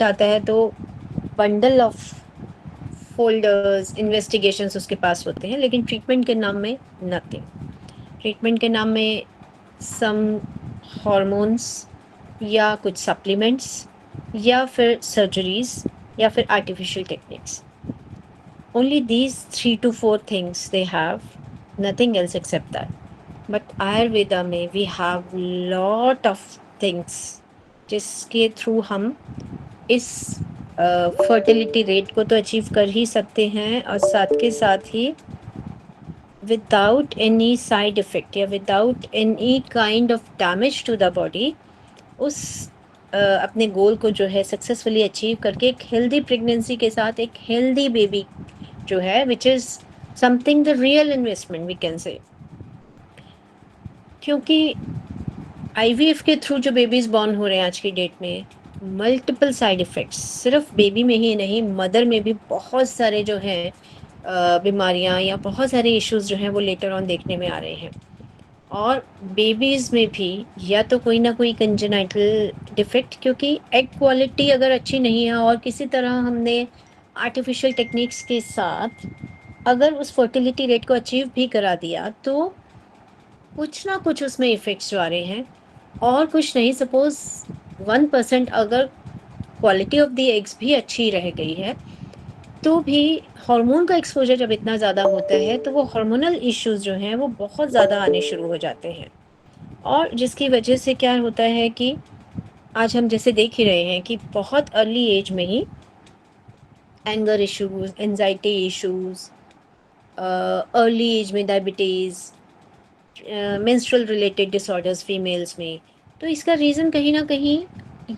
Patient आता है तो बंडल ऑफ फोल्डर्स इन्वेस्टिगेशंस उसके पास होते हैं, लेकिन ट्रीटमेंट के नाम में नथिंग। ट्रीटमेंट के नाम में सम हॉर्मोन्स या कुछ सप्लीमेंट्स या फिर सर्जरीज या फिर artificial techniques. Only these 3 to 4 things they have, nothing else except that. But Ayurveda में we have lot of things जिसके थ्रू हम इस फर्टिलिटी रेट को तो अचीव कर ही सकते हैं, और साथ के साथ ही विदाउट एनी साइड इफेक्ट या without any kind of damage to the body उस अपने गोल को जो है सक्सेसफुली अचीव करके एक हेल्दी प्रेगनेंसी के साथ एक हेल्दी बेबी जो है, which is something the real investment we can say. क्योंकि आईवीएफ के थ्रू जो बेबीज बॉर्न हो रहे हैं आज की डेट में, मल्टीपल साइड इफ़ेक्ट्स, सिर्फ बेबी में ही नहीं मदर में भी बहुत सारे जो हैं बीमारियां या बहुत सारे इश्यूज जो हैं वो लेटर ऑन देखने में आ रहे हैं। और बेबीज़ में भी या तो कोई ना कोई कंजेनाइटल डिफेक्ट, क्योंकि एग क्वालिटी अगर अच्छी नहीं है और किसी तरह हमने आर्टिफिशियल टेक्निक्स के साथ अगर उस फर्टिलिटी रेट को अचीव भी करा दिया तो कुछ ना कुछ उसमें इफ़ेक्ट्स जो आ रहे हैं। और कुछ नहीं, सपोज़ 1% अगर क्वालिटी ऑफ द एग्स भी अच्छी रह गई है तो भी हार्मोन का एक्सपोजर जब इतना ज़्यादा होता है तो वो हार्मोनल इश्यूज जो हैं वो बहुत ज़्यादा आने शुरू हो जाते हैं। और जिसकी वजह से क्या होता है कि आज हम जैसे देख ही रहे हैं कि बहुत अर्ली एज में ही anger issues, anxiety issues, early age में diabetes, menstrual related disorders females में। तो इसका रीज़न कहीं ना कहीं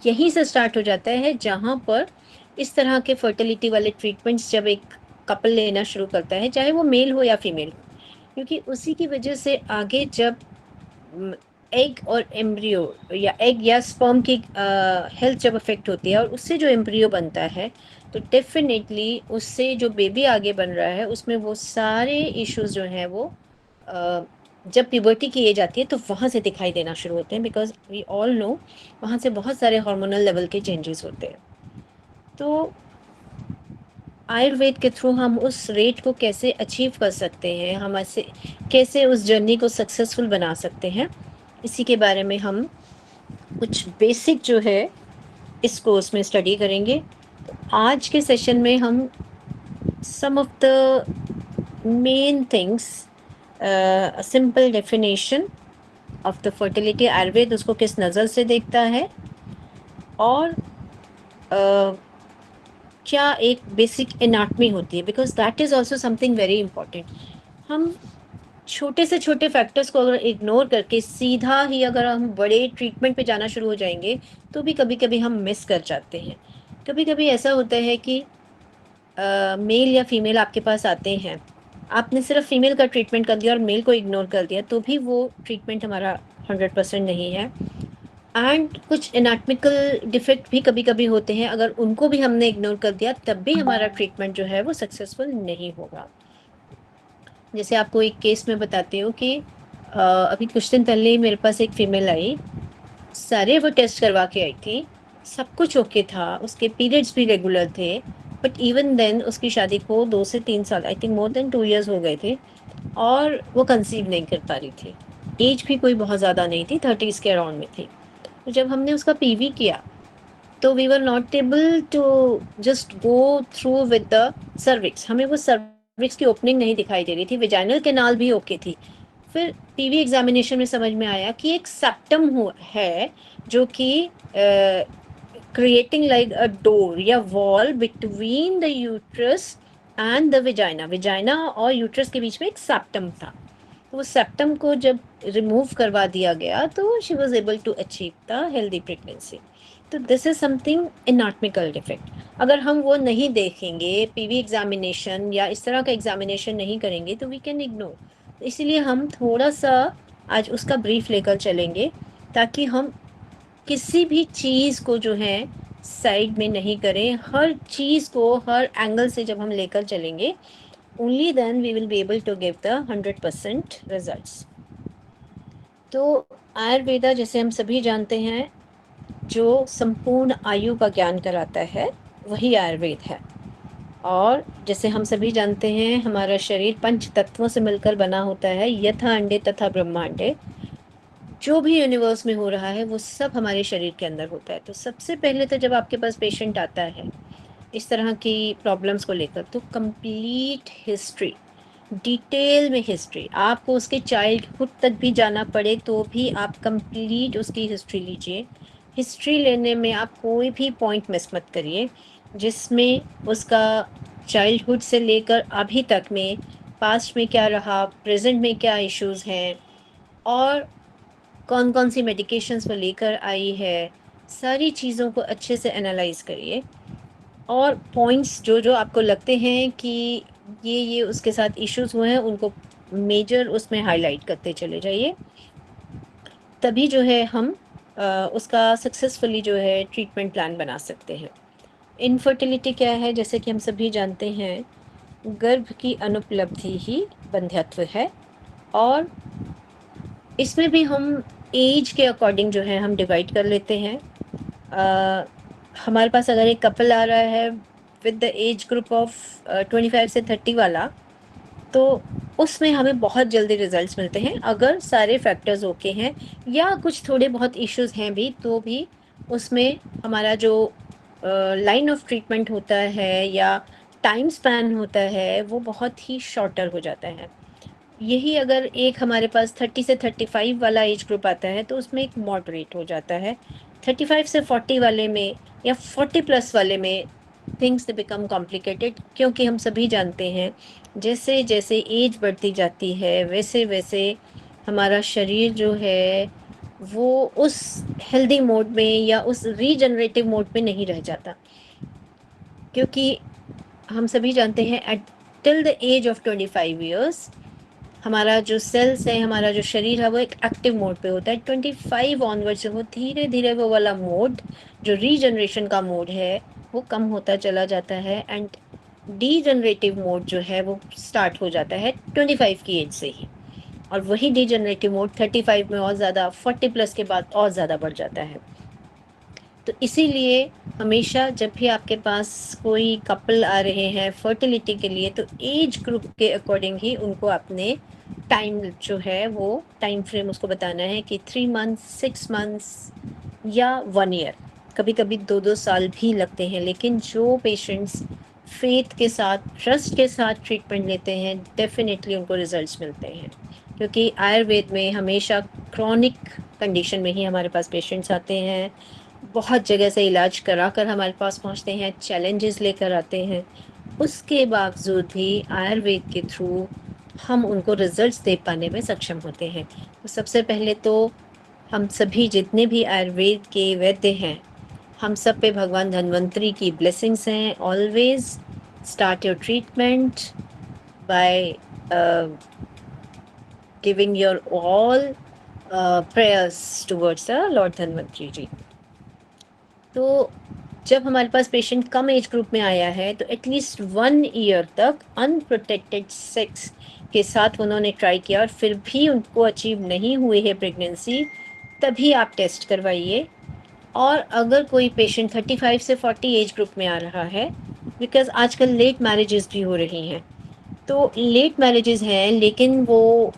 यहीं से स्टार्ट हो जाता है, जहाँ पर इस तरह के फर्टिलिटी वाले ट्रीटमेंट्स जब एक कपल लेना शुरू करता है, चाहे वो मेल हो या फीमेल हो, क्योंकि उसी की वजह से आगे जब एग और एम्ब्रियो या एग या स्पर्म की हेल्थ जब अफेक्ट होती है और उससे जो एम्ब्रियो बनता है, तो डेफिनेटली उससे जो बेबी आगे बन रहा है उसमें वो सारे इश्यूज जो हैं वो जब प्यूबर्टी की एज आती है तो वहाँ से दिखाई देना शुरू होते हैं, बिकॉज वी ऑल नो वहाँ से बहुत सारे हार्मोनल लेवल के चेंजेस होते हैं। तो आयुर्वेद के थ्रू हम उस रेट को कैसे अचीव कर सकते हैं, हम ऐसे कैसे उस जर्नी को सक्सेसफुल बना सकते हैं, इसी के बारे में हम कुछ बेसिक जो है इस कोर्स में स्टडी करेंगे। तो आज के सेशन में हम some of the main things, simple definition of the fertility, Ayurveda उसको किस नज़र से देखता है, और क्या एक बेसिक एनाटमी होती है, because that is also something very important. हम छोटे से छोटे फैक्टर्स को अगर इग्नोर करके सीधा ही अगर हम बड़े ट्रीटमेंट पे जाना शुरू हो जाएंगे तो भी कभी कभी हम मिस कर जाते हैं। कभी कभी ऐसा होता है कि मेल या फीमेल आपके पास आते हैं, आपने सिर्फ फीमेल का ट्रीटमेंट कर दिया और मेल को इग्नोर कर दिया, तो भी वो ट्रीटमेंट हमारा 100% नहीं है। एंड कुछ एनाटमिकल डिफेक्ट भी कभी कभी होते हैं, अगर उनको भी हमने इग्नोर कर दिया तब भी हमारा ट्रीटमेंट जो है वो सक्सेसफुल नहीं होगा। जैसे आपको एक केस में बताती हूँ कि अभी कुछ दिन पहले ही मेरे पास एक फीमेल आई, सारे वो टेस्ट करवा के आई थी, सब कुछ ओके था, उसके पीरियड्स भी रेगुलर थे, बट इवन देन उसकी शादी को 2 से 3 साल, I think more than 2 years हो गए थे, और वो कंसीव नहीं कर पा रही थी। एज भी कोई बहुत ज़्यादा नहीं थी, 30s के अराउंड में थी। तो जब हमने उसका पीवी किया तो we were not able to just go through with the cervix, हमें वो सर्विक्स की ओपनिंग नहीं दिखाई दे रही थी, विजाइनल कैनाल भी ओके थी। फिर पीवी एग्जामिनेशन में समझ में आया कि एक सेप्टम है जो कि क्रिएटिंग लाइक अ डोर या wall between the uterus and the vagina, vagina और यूट्रस के बीच में एक सेप्टम था। तो वो सेप्टम को जब रिमूव करवा दिया गया तो she was able to achieve the healthy pregnancy. तो this is something anatomical defect. अगर हम वो नहीं देखेंगे, पीवी एग्जामिनेशन या इस तरह का एग्जामिनेशन नहीं करेंगे तो वी कैन इग्नोर। इसीलिए हम थोड़ा सा आज उसका ब्रीफ लेकर चलेंगे, ताकि हम किसी भी चीज़ को जो है साइड में नहीं करें, हर चीज़ को हर एंगल से जब हम लेकर चलेंगे, only then we will be able to give the 100% results। तो आयुर्वेदा जैसे हम सभी जानते हैं जो संपूर्ण आयु का ज्ञान कराता है वही आयुर्वेद है। और जैसे हम सभी जानते हैं हमारा शरीर पंच तत्वों से मिलकर बना होता है, यथा अंडे तथा ब्रह्मांडे। जो भी यूनिवर्स में हो रहा है वो सब हमारे शरीर के अंदर होता है। तो सबसे पहले तो जब आपके पास पेशेंट आता है इस तरह की प्रॉब्लम्स को लेकर, तो कंप्लीट हिस्ट्री, डिटेल में हिस्ट्री, आपको उसके चाइल्डहुड तक भी जाना पड़े तो भी आप कंप्लीट उसकी हिस्ट्री लीजिए। हिस्ट्री लेने में आप कोई भी पॉइंट मिस मत करिए जिसमें उसका चाइल्डहुड से लेकर अभी तक में पास्ट में क्या रहा, प्रेजेंट में क्या इश्यूज हैं, और कौन कौन सी मेडिकेशंस वो लेकर आई है। सारी चीज़ों को अच्छे से एनालाइज करिए और पॉइंट्स जो जो आपको लगते हैं कि ये उसके साथ इश्यूज हुए हैं उनको मेजर उसमें हाईलाइट करते चले जाइए। तभी जो है हम उसका सक्सेसफुली जो है ट्रीटमेंट प्लान बना सकते हैं। इनफर्टिलिटी क्या है, जैसे कि हम सभी जानते हैं, गर्भ की अनुपलब्धि ही वंध्यत्व है। और इसमें भी हम एज के अकॉर्डिंग जो है हम डिवाइड कर लेते हैं। अ, हमारे पास अगर एक कपल आ रहा है with the age group of 25 से 30 वाला, तो उसमें हमें बहुत जल्दी रिजल्ट्स मिलते हैं अगर सारे फैक्टर्स ओके हैं, या कुछ थोड़े बहुत इश्यूज हैं भी तो भी उसमें हमारा जो लाइन ऑफ ट्रीटमेंट होता है या टाइम स्पैन होता है वो बहुत ही शॉर्टर हो जाता है। यही अगर एक हमारे पास 30 से 35 वाला एज ग्रुप आता है तो उसमें एक मॉडरेट हो जाता है। 35 से 40 वाले में या 40 प्लस वाले में थिंग्स बिकम कॉम्प्लिकेटेड, क्योंकि हम सभी जानते हैं जैसे जैसे एज बढ़ती जाती है वैसे वैसे हमारा शरीर जो है वो उस हेल्दी मोड में या उस रीजनरेटिव मोड में नहीं रह जाता। क्योंकि हम सभी जानते हैं at till the age of 25 years हमारा जो सेल्स है, हमारा जो शरीर है वो एक एक्टिव मोड पे होता है। 25 ऑनवर्ड से वो धीरे धीरे वो वाला मोड जो रीजनरेशन का मोड है वो कम होता चला जाता है, एंड डीजनरेटिव मोड जो है वो स्टार्ट हो जाता है 25 की एज से ही। और वही डीजनरेटिव मोड 35 में और ज़्यादा, 40 प्लस के बाद और ज़्यादा बढ़ जाता है। तो इसीलिए हमेशा जब भी आपके पास कोई कपल आ रहे हैं फर्टिलिटी के लिए तो एज ग्रुप के अकॉर्डिंग ही उनको अपने टाइम जो है वो टाइम फ्रेम उसको बताना है कि 3 मंथ्स, 6 मंथ्स या 1 ईयर। कभी कभी 2-2 साल भी लगते हैं, लेकिन जो पेशेंट्स फेथ के साथ, ट्रस्ट के साथ ट्रीटमेंट लेते हैं डेफिनेटली उनको रिजल्ट्स मिलते हैं। क्योंकि आयुर्वेद में हमेशा क्रॉनिक कंडीशन में ही हमारे पास पेशेंट्स आते हैं, बहुत जगह से इलाज करा कर हमारे पास पहुंचते हैं, चैलेंजेस लेकर आते हैं, उसके बावजूद भी आयुर्वेद के थ्रू हम उनको रिजल्ट्स दे पाने में सक्षम होते हैं। तो सबसे पहले तो हम सभी जितने भी आयुर्वेद के वैद्य हैं हम सब पे भगवान धन्वंतरी की ब्लेसिंग्स हैं। Always start your treatment by giving your all prayers towards the lord Dhanvantari ji. तो जब हमारे पास पेशेंट कम एज ग्रुप में आया है तो एटलीस्ट 1 ईयर तक अनप्रोटेक्टेड सेक्स के साथ उन्होंने ट्राई किया और फिर भी उनको अचीव नहीं हुई है प्रेगनेंसी, तभी आप टेस्ट करवाइए। और अगर कोई पेशेंट 35 से 40 एज ग्रुप में आ रहा है, बिकॉज आजकल लेट मैरिजेस भी हो रही हैं, तो लेट मैरिजेस हैं लेकिन वो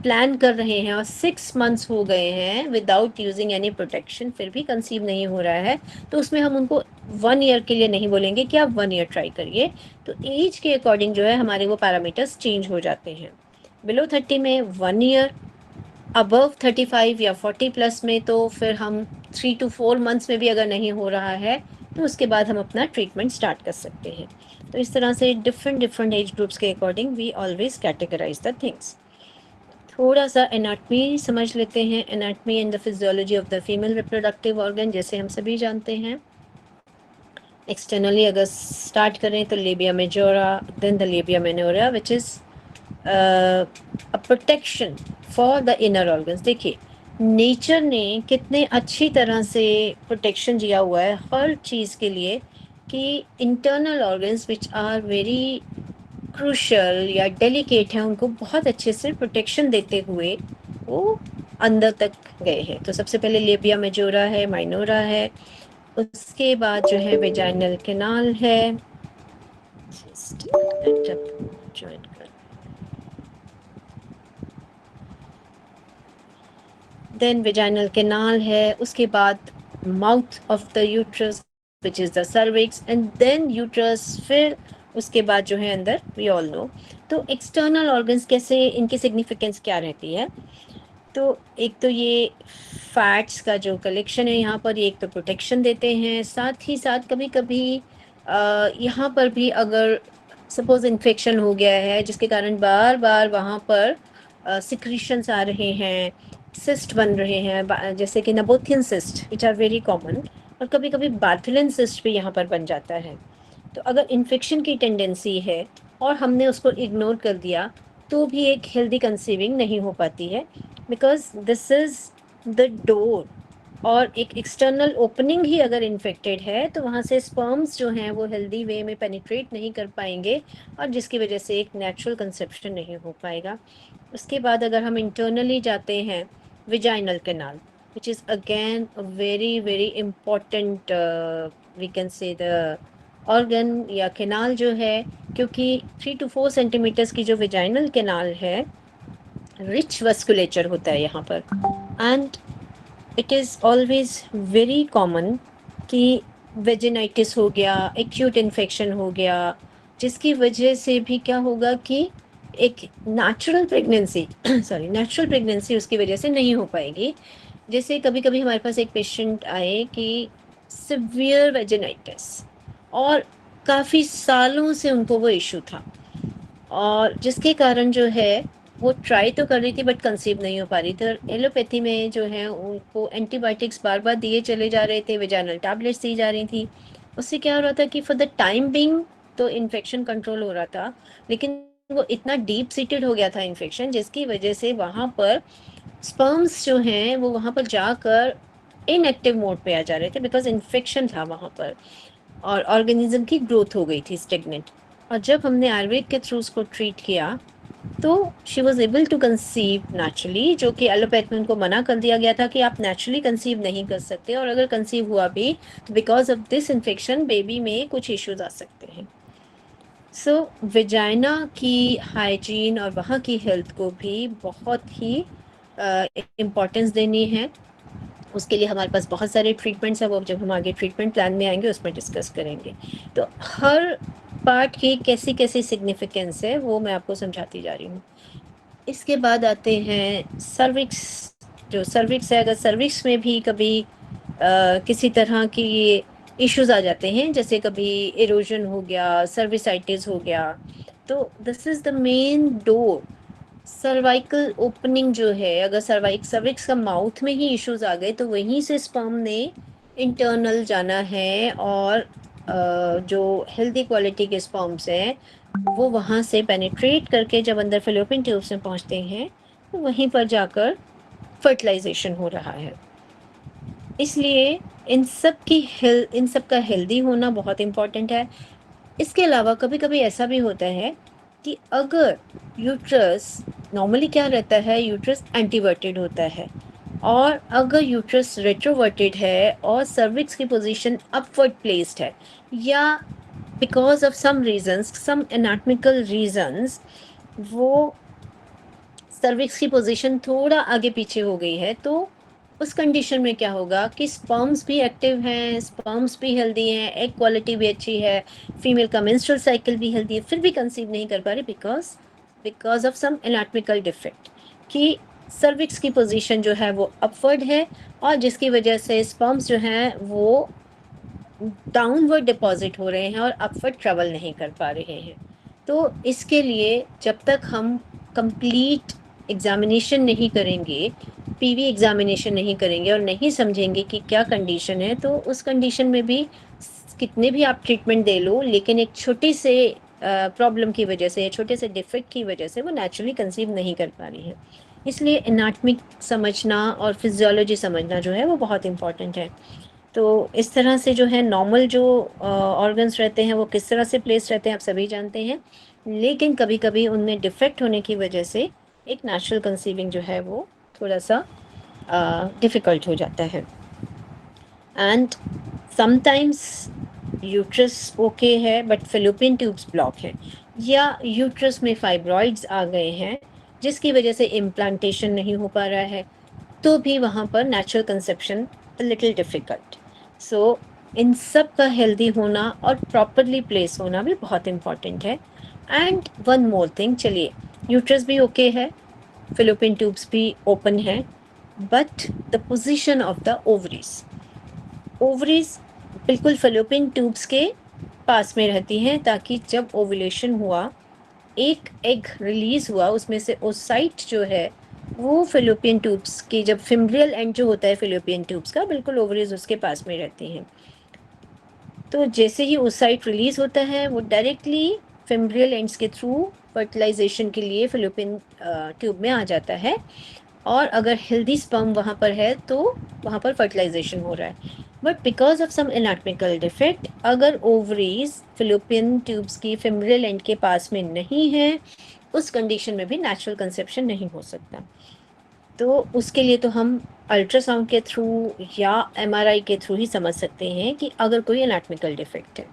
प्लान कर रहे हैं और 6 मंथ्स हो गए हैं विदाउट यूजिंग एनी प्रोटेक्शन फिर भी कंसीव नहीं हो रहा है, तो उसमें हम उनको 1 ईयर के लिए नहीं बोलेंगे कि आप 1 ईयर ट्राई करिए। तो एज के अकॉर्डिंग जो है हमारे वो पैरामीटर्स चेंज हो जाते हैं। बिलो 30 में 1 ईयर, अबव 35 या 40 प्लस में तो फिर हम 3 to 4 मंथ्स में भी अगर नहीं हो रहा है तो उसके बाद हम अपना ट्रीटमेंट स्टार्ट कर सकते हैं। तो इस तरह से डिफरेंट डिफरेंट एज ग्रुप्स के according we always categorise the things. थोड़ा सा एनाटमी समझ लेते हैं। Anatomy and the physiology of the female reproductive organ, जैसे हम सभी जानते हैं एक्सटर्नली अगर स्टार्ट करें तो labia majora, then the labia minora which is a protection for the inner organs. देखिए नेचर ने कितने अच्छी तरह से प्रोटेक्शन दिया हुआ है हर चीज़ के लिए कि internal organs which are very crucial या डेलिकेट है उनको बहुत अच्छे से प्रोटेक्शन देते हुए वो अंदर तक गए हैं। तो सबसे पहले लेबिया मेजोरा है, माइनोरा है, उसके बाद जो है वेजाइनल कैनाल है। Just let up, join कर। देन वेजाइनल कैनाल है, उसके बाद mouth of the uterus which is the cervix, and then uterus, फिर उसके बाद जो है अंदर, वी ऑल नो। तो एक्सटर्नल ऑर्गन्स कैसे, इनकी सिग्निफिकेंस क्या रहती है? तो एक तो ये फैट्स का जो कलेक्शन है यहाँ पर, ये एक तो प्रोटेक्शन देते हैं, साथ ही साथ कभी कभी यहाँ पर भी अगर सपोज इन्फेक्शन हो गया है जिसके कारण बार बार वहाँ पर सिक्रीशंस आ रहे हैं, सिस्ट बन रहे हैं, जैसे कि Nabothian cyst which are very common, और कभी कभी बार्थलिन सिस्ट भी यहाँ पर बन जाता है। तो अगर इन्फेक्शन की टेंडेंसी है और हमने उसको इग्नोर कर दिया तो भी एक हेल्दी कंसीविंग नहीं हो पाती है, because this is the door. और एक एक्सटर्नल ओपनिंग ही अगर इन्फेक्टेड है तो वहाँ से स्पर्म्स जो हैं वो हेल्दी वे में पेनिट्रेट नहीं कर पाएंगे, और जिसकी वजह से एक नेचुरल कंसेप्शन नहीं हो पाएगा। उसके बाद अगर हम इंटरनली जाते हैं, vaginal canal which is again a very very important, we can say the organ या कैनाल जो है, क्योंकि 3 to 4 सेंटीमीटर्स की जो विजाइनल कैनाल है, रिच वस्कुलेचर होता है यहाँ पर, and it is always very common कि वेजिनाइटिस हो गया, एक्यूट इन्फेक्शन हो गया, जिसकी वजह से भी क्या होगा कि एक natural pregnancy sorry natural pregnancy उसकी वजह से नहीं हो पाएगी। जैसे कभी कभी हमारे पास एक पेशेंट आए कि सिवियर वेजिनाइटिस, और काफ़ी सालों से उनको वो इशू था, और जिसके कारण जो है वो ट्राई तो कर रही थी बट कंसीव नहीं हो पा रही थी। और एलोपैथी में जो है उनको एंटीबायोटिक्स बार बार दिए चले जा रहे थे, वेजाइनल टैबलेट्स दी जा रही थी। उससे क्या हो रहा था कि फॉर द टाइम बिंग तो इन्फेक्शन कंट्रोल हो रहा था, लेकिन वो इतना डीप सीटेड हो गया था इन्फेक्शन, जिसकी वजह से वहाँ पर स्पर्म्स जो हैं वो वहाँ पर जाकर इनएक्टिव मोड पे आ जा रहे थे, बिकॉज इन्फेक्शन था वहाँ पर, और ऑर्गेनिज्म की ग्रोथ हो गई थी स्टेगनेंट। और जब हमने आयुर्वेद के थ्रू उसको ट्रीट किया तो she was able to conceive naturally, जो कि एलोपैथ में उनको मना कर दिया गया था कि आप नेचुरली कंसीव नहीं कर सकते, और अगर कंसीव हुआ भी तो because of this infection baby में कुछ इश्यूज आ सकते हैं। सो वेजाइना की हाइजीन और वहाँ की हेल्थ को भी बहुत ही इम्पोर्टेंस देनी है। उसके लिए हमारे पास बहुत सारे ट्रीटमेंट्स हैं, वो जब हम आगे ट्रीटमेंट प्लान में आएंगे उसमें डिस्कस करेंगे। तो हर पार्ट की कैसी कैसी सिग्निफिकेंस है वो मैं आपको समझाती जा रही हूँ। इसके बाद आते हैं सर्विक्स। जो सर्विक्स है, अगर सर्विक्स में भी कभी किसी तरह की इश्यूज आ जाते हैं, जैसे कभी इरोजन हो गया, सर्विसाइटिस हो गया, तो this is the main door. Cervical opening जो है, अगर सर्विक्स का माउथ में ही इश्यूज आ गए तो वहीं से स्पर्म ने इंटरनल जाना है, और जो हेल्दी क्वालिटी के स्पर्म्स हैं वो वहाँ से पेनिट्रेट करके जब अंदर फेलोपियन ट्यूब्स में पहुँचते हैं तो वहीं पर जाकर फर्टिलाइजेशन हो रहा है। इसलिए इन सब का हेल्दी होना बहुत इम्पॉर्टेंट है। इसके अलावा कभी कभी ऐसा भी होता है कि अगर यूट्रस, नॉर्मली क्या रहता है, यूट्रस एंटीवर्टेड होता है, और अगर यूट्रस रेट्रोवर्टेड है और सर्विक्स की पोजीशन अपवर्ड प्लेस्ड है, या because of some reasons, some anatomical reasons, वो सर्विक्स की पोजीशन थोड़ा आगे पीछे हो गई है, तो उस कंडीशन में क्या होगा कि स्पर्म्स भी एक्टिव हैं, स्पर्म्स भी हेल्दी हैं, एग क्वालिटी भी अच्छी है, फीमेल का मेंस्ट्रुअल साइकिल भी हेल्दी है, फिर भी कंसीव नहीं कर पा रही, because because of some anatomical defect कि सर्विक्स की पोजीशन जो है वो अपवर्ड है, और जिसकी वजह से स्पर्म्स जो हैं वो डाउनवर्ड डिपॉजिट हो रहे हैं और अपवर्ड ट्रेवल नहीं कर पा रहे हैं। तो इसके लिए जब तक हम कंप्लीट एग्जामिनेशन नहीं करेंगे, पीवी एग्जामिनेशन नहीं करेंगे और नहीं समझेंगे कि क्या कंडीशन है, तो उस कंडीशन में भी कितने भी आप ट्रीटमेंट दे लो, लेकिन एक छोटी से प्रॉब्लम की वजह से, छोटे से डिफेक्ट की वजह से वो नेचुरली कंसीव नहीं कर पा रही है। इसलिए एनाटॉमिक समझना और फिजियोलॉजी समझना जो है वो बहुत इम्पॉर्टेंट है। तो इस तरह से जो है नॉर्मल जो ऑर्गन्स रहते हैं वो किस तरह से प्लेस रहते हैं आप सभी जानते हैं, लेकिन कभी कभी उनमें डिफेक्ट होने की वजह से एक नेचुरल कंसीविंग जो है वो थोड़ा सा डिफ़िकल्ट हो जाता है। एंड समटाइम्स यूट्रस ओके है बट फ़ैलोपियन ट्यूब्स ब्लॉक हैं, या यूट्रस में फाइब्रॉइड्स आ गए हैं जिसकी वजह से इम्प्लांटेशन नहीं हो पा रहा है, तो भी वहाँ पर नेचुरल कंसेप्शन लिटिल डिफ़िकल्ट। सो इन सब का हेल्दी होना और प्रॉपरली प्लेस होना भी बहुत इम्पॉर्टेंट है। एंड वन मोर थिंग, चलिए यूट्रस भी ओके है, फ़ैलोपियन ट्यूब्स भी ओपन है, but the position of the ovaries, ovaries बिल्कुल फ़ैलोपियन ट्यूब्स के पास में रहती हैं, ताकि जब ओव्यूलेशन हुआ, एक एग रिलीज़ हुआ, उसमें से ओसाइट जो है वो फ़ैलोपियन ट्यूब्स की, जब फिम्ब्रियल एंड जो होता है फ़ैलोपियन ट्यूब्स का, बिल्कुल ओवरीज उसके पास में रहती हैं। तो जैसे ही ओसाइट रिलीज़ होता है वो डायरेक्टली फिम्ब्रियल एंड्स के थ्रू फर्टिलाइज़ेशन के लिए फ़ैलोपियन ट्यूब में आ जाता है, और अगर हेल्दी स्पर्म वहाँ पर है तो वहाँ पर फर्टिलाइजेशन हो रहा है। But because of some anatomical defect, अगर ओवरीज फिलिपियन ट्यूब्स की फिमरल एंड के पास में नहीं है, उस कंडीशन में भी नेचुरल कंसेप्शन नहीं हो सकता। तो उसके लिए तो हम अल्ट्रासाउंड के थ्रू या एमआरआई के थ्रू ही समझ सकते हैं कि अगर कोई एनाटॉमिकल डिफेक्ट है।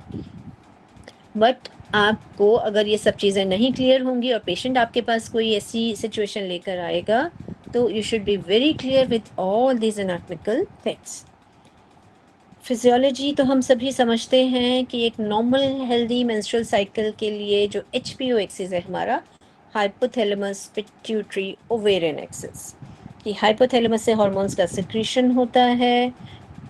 बट आपको अगर ये सब चीज़ें नहीं क्लियर होंगी और पेशेंट आपके पास कोई ऐसी सिचुएशन लेकर आएगा, तो you should be very clear with all these anatomical things. Physiology तो हम सभी समझते हैं कि एक नॉर्मल हेल्दी मेंस्ट्रुअल साइकिल के लिए जो एचपीओ एक्सिस है हमारा, हाइपोथैलेमस पिट्यूटरी ओवेरियन एक्सिस, कि हाइपोथैलेमस से हार्मोन्स का सिक्रीशन होता है,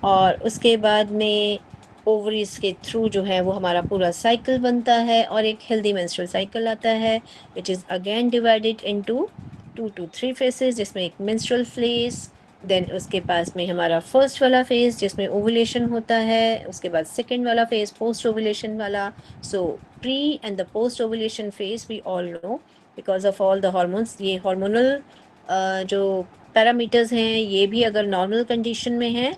और उसके बाद में ओवरीज के थ्रू जो है वो हमारा पूरा साइकिल बनता है और एक हेल्दी मेंस्ट्रुअल साइकिल आता है, which is again divided into 2 to 3 faces, जिसमें एक मेंस्ट्रुअल फेज, देन उसके पास में हमारा फर्स्ट वाला फेज जिसमें ओवुलेशन होता है, उसके बाद सेकेंड वाला फेज पोस्ट ओवुलेशन वाला। So pre and the post ovulation phase we all know, because of all the hormones, ये हार्मोनल जो पैरामीटर्स हैं ये भी अगर नॉर्मल कंडीशन में है,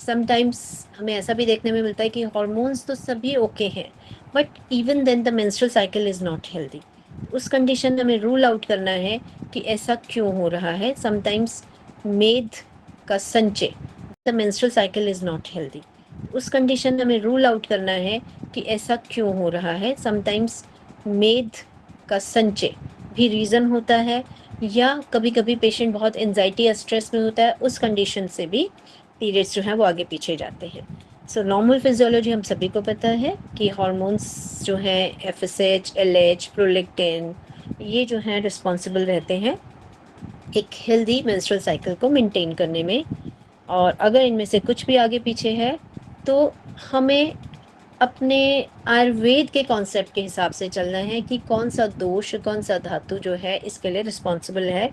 समटाइम्स हमें ऐसा भी देखने में मिलता है कि हार्मोन्स तो सभी ओके हैं, but even then the menstrual cycle is not healthy. उस कंडीशन में हमें रूल आउट करना है कि ऐसा क्यों हो रहा है। समटाइम्स मेद का संचय, the menstrual cycle is not healthy, उस कंडीशन में हमें रूल आउट करना है कि ऐसा क्यों हो रहा है। समटाइम्स मेद का संचय भी रीज़न होता है, या कभी कभी पेशेंट बहुत एंजाइटी या स्ट्रेस में होता है, उस कंडीशन से भी पीरियड्स जो हैं वो आगे पीछे जाते हैं। सो नॉर्मल फिजियोलॉजी हम सभी को पता है कि हार्मोन्स जो हैं एफएसएच, एलएच, प्रोलेक्टिन, ये जो हैं रिस्पॉन्सिबल रहते हैं एक हेल्दी मेंस्ट्रुअल साइकिल को मेंटेन करने में। और अगर इनमें से कुछ भी आगे पीछे है, तो हमें अपने आयुर्वेद के कॉन्सेप्ट के हिसाब से चलना है कि कौन सा दोष, कौन सा धातु जो है इसके लिए रिस्पॉन्सिबल है,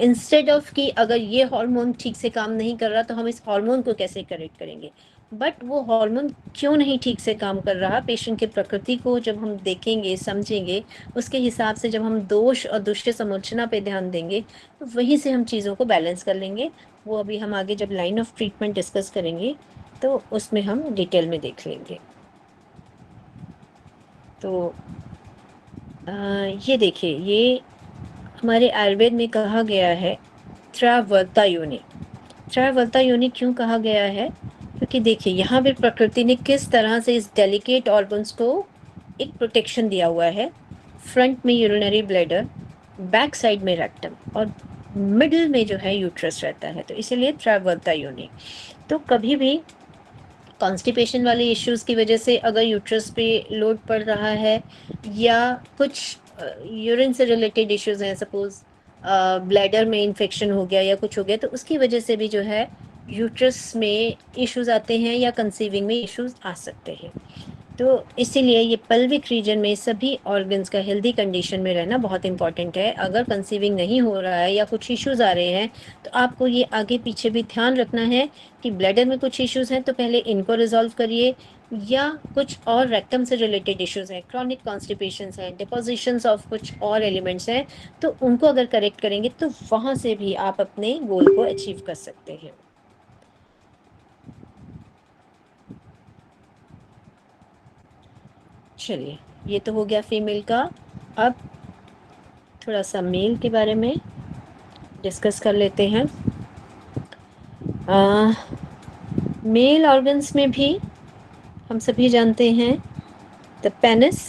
इंस्टेड ऑफ कि अगर ये हार्मोन ठीक से काम नहीं कर रहा तो हम इस हार्मोन को कैसे करेक्ट करेंगे। बट वो हार्मोन क्यों नहीं ठीक से काम कर रहा, पेशेंट की प्रकृति को जब हम देखेंगे समझेंगे, उसके हिसाब से जब हम दोष और दूसरे समोचना पे ध्यान देंगे, तो वहीं से हम चीज़ों को बैलेंस कर लेंगे। वो अभी हम आगे जब लाइन ऑफ ट्रीटमेंट डिस्कस करेंगे तो उसमें हम डिटेल में देख लेंगे। तो ये देखिए, ये हमारे आयुर्वेद में कहा गया है त्रैवर्ता योनि। त्रैवर्ता योनि क्यों कहा गया है, क्योंकि देखिए यहाँ पे प्रकृति ने किस तरह से इस डेलिकेट ऑर्गन्स को एक प्रोटेक्शन दिया हुआ है। फ्रंट में यूरिनरी ब्लैडर, बैक साइड में रेक्टम, और मिडिल में जो है यूट्रस रहता है, तो इसीलिए त्रैवर्ता योनि। तो कभी भी कॉन्स्टिपेशन वाले इश्यूज़ की वजह से अगर यूट्रस पे लोड पड़ रहा है, या कुछ यूरिन से रिलेटेड इश्यूज़ हैं, सपोज़ ब्लैडर में इन्फेक्शन हो गया या कुछ हो गया, तो उसकी वजह से भी जो है यूट्रस में इश्यूज़ आते हैं या कंसीविंग में इश्यूज़ आ सकते हैं। तो इसीलिए ये पेल्विक रीजन में सभी ऑर्गन्स का हेल्दी कंडीशन में रहना बहुत इंपॉर्टेंट है। अगर कंसीविंग नहीं हो रहा है या कुछ इश्यूज़ आ रहे हैं, तो आपको ये आगे पीछे भी ध्यान रखना है कि ब्लैडर में कुछ इश्यूज़ हैं तो पहले इनको रिजॉल्व करिए, या कुछ और रेक्टम से रिलेटेड इश्यूज़ हैं, क्रॉनिक कॉन्स्टिपेशंस हैं, डिपोजिशंस ऑफ कुछ और एलिमेंट्स हैं, तो उनको अगर करेक्ट करेंगे तो वहाँ से भी आप अपने गोल को अचीव कर सकते हैं। चलिए, ये तो हो गया फीमेल का। अब थोड़ा सा मेल के बारे में डिस्कस कर लेते हैं। मेल ऑर्गन्स में भी हम सभी जानते हैं द पेनिस,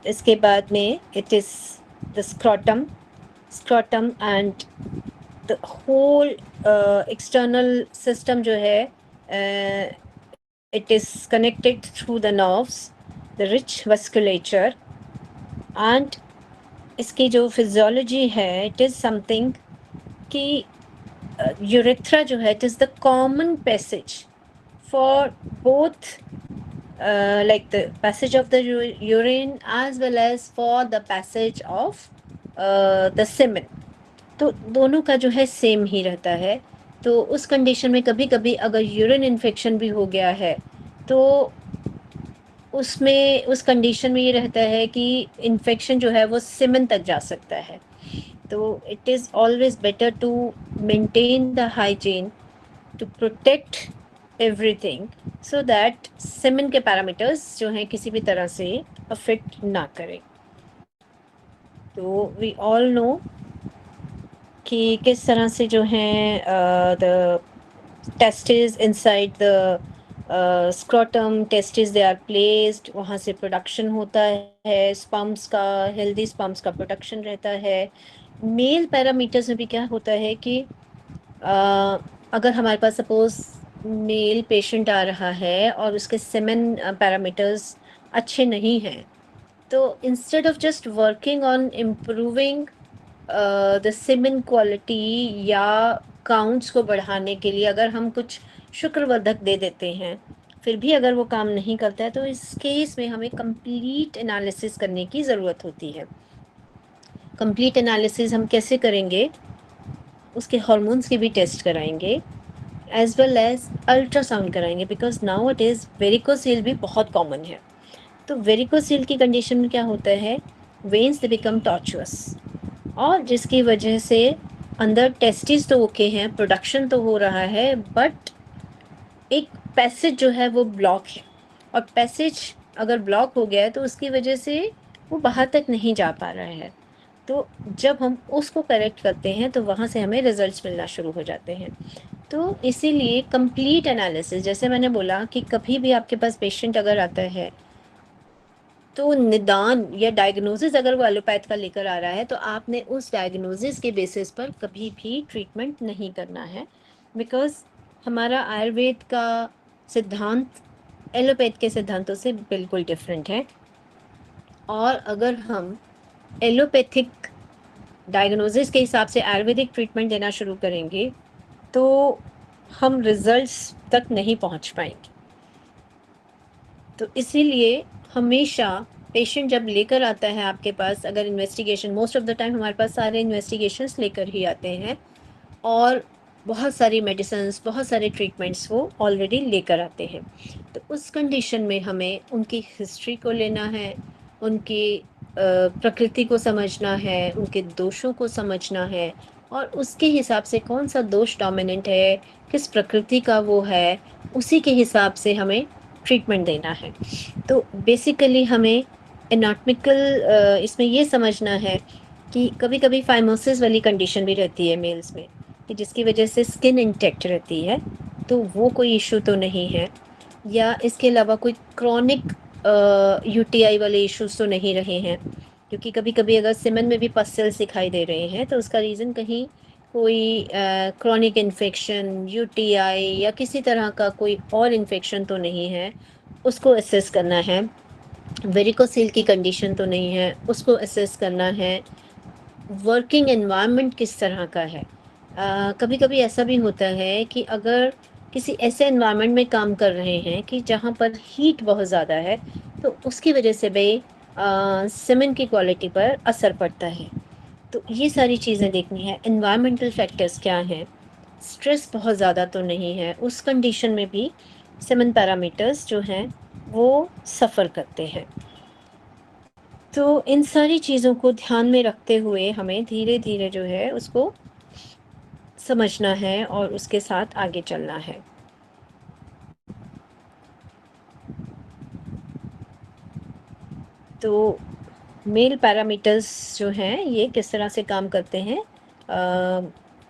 इसके बाद में it is the scrotum and the whole external system जो है, it is connected through the nerves, the rich vasculature and इसकी जो फिजियोलॉजी है इट इज़ समथिंग कि यूरेथ्रा जो है it is the common passage for both like the passage of the urine as well as for the passage of the semen. तो दोनों का जो है सेम ही रहता है। तो उस कंडीशन में कभी कभी अगर यूरिन इन्फेक्शन भी हो गया है तो उसमें उस कंडीशन में ये रहता है कि इन्फेक्शन जो है वो सेमन तक जा सकता है। तो it is always better to maintain the hygiene to protect everything so that semen के पैरामीटर्स जो हैं किसी भी तरह से अफेक्ट ना करें। तो वी ऑल नो कि किस तरह से जो है the testis inside the scrotum testis they are placed, वहाँ से प्रोडक्शन होता है स्पम्स का, हेल्दी स्पम्स का प्रोडक्शन रहता है। मेल पैरामीटर्स में भी क्या होता है कि अगर हमारे पास सपोज मेल पेशेंट आ रहा है और उसके सेमेन पैरामीटर्स अच्छे नहीं हैं, तो instead of just working on improving the semen quality या काउंट्स को बढ़ाने के लिए अगर हम कुछ शुक्रवर्धक दे देते हैं, फिर भी अगर वो काम नहीं करता है तो इस केस में हमें कंप्लीट एनालिसिस करने की ज़रूरत होती है। कंप्लीट एनालिसिस हम कैसे करेंगे? उसके हार्मोन्स के भी टेस्ट कराएंगे एज वेल एज अल्ट्रासाउंड कराएंगे, because now it is varicocele भी बहुत कॉमन है। तो वेरिकोसील की कंडीशन में क्या होता है, वेन्स दे बिकम टॉर्चुअस, और जिसकी वजह से अंदर टेस्टिस तो ओके हैं, प्रोडक्शन तो हो रहा है, बट एक पैसेज जो है वो ब्लॉक है, और पैसेज अगर ब्लॉक हो गया है तो उसकी वजह से वो बाहर तक नहीं जा पा रहा है। तो जब हम उसको करेक्ट करते हैं तो वहाँ से हमें रिजल्ट्स मिलना शुरू हो जाते हैं। तो इसीलिए कंप्लीट एनालिसिस, जैसे मैंने बोला कि कभी भी आपके पास पेशेंट अगर आता है तो निदान या डायग्नोसिस अगर वो एलोपैथ का लेकर आ रहा है तो आपने उस डायग्नोसिस के बेसिस पर कभी भी ट्रीटमेंट नहीं करना है, बिकॉज हमारा आयुर्वेद का सिद्धांत एलोपैथ के सिद्धांतों से बिल्कुल डिफरेंट है। और अगर हम एलोपैथिक डायग्नोसिस के हिसाब से आयुर्वेदिक ट्रीटमेंट देना शुरू करेंगे तो हम रिजल्ट्स तक नहीं पहुंच पाएंगे। तो इसीलिए हमेशा पेशेंट जब लेकर आता है आपके पास, अगर investigation, most of the time हमारे पास सारे इन्वेस्टिगेशंस लेकर ही आते हैं और बहुत सारी मेडिसिन्स, बहुत सारे ट्रीटमेंट्स वो ऑलरेडी लेकर आते हैं। तो उस कंडीशन में हमें उनकी हिस्ट्री को लेना है, उनकी प्रकृति को समझना है, उनके दोषों को समझना है, और उसके हिसाब से कौन सा दोष डोमिनेंट है, किस प्रकृति का वो है, उसी के हिसाब से हमें ट्रीटमेंट देना है। तो बेसिकली हमें एनाटॉमिकल इसमें ये समझना है कि कभी-कभी फाइमोसिस वाली कंडीशन भी रहती है मेल्स में, कि जिसकी वजह से स्किन इंटैक्ट रहती है, तो वो कोई इश्यू तो नहीं है। या इसके अलावा कोई क्रॉनिक यूटीआई वाले इश्यूज तो नहीं रहे हैं, क्योंकि कभी-कभी अगर सीमेन में भी पस्टल्स दिखाई दे रहे हैं तो उसका रीज़न कहीं कोई क्रॉनिक इन्फेक्शन, यूटीआई या किसी तरह का कोई और इन्फेक्शन तो नहीं है, उसको असेस करना है। वेरिकोसील की कंडीशन तो नहीं है, उसको असेस करना है। वर्किंग एनवायरनमेंट किस तरह का है? कभी-कभी ऐसा भी होता है कि अगर किसी ऐसे एनवायरनमेंट में काम कर रहे हैं कि जहाँ पर हीट बहुत ज़्यादा है, तो उसकी वजह से भी सीमेंट की क्वालिटी पर असर पड़ता है। तो ये सारी चीज़ें देखनी है। एनवायरमेंटल फैक्टर्स क्या हैं? स्ट्रेस बहुत ज़्यादा तो नहीं है, उस कंडीशन में भी सीमेंट पैरामीटर्स जो हैं वो सफ़र करते हैं। तो इन सारी चीज़ों को ध्यान में रखते हुए हमें धीरे-धीरे जो है उसको समझना है और उसके साथ आगे चलना है। तो मेल पैरामीटर्स जो हैं ये किस तरह से काम करते हैं?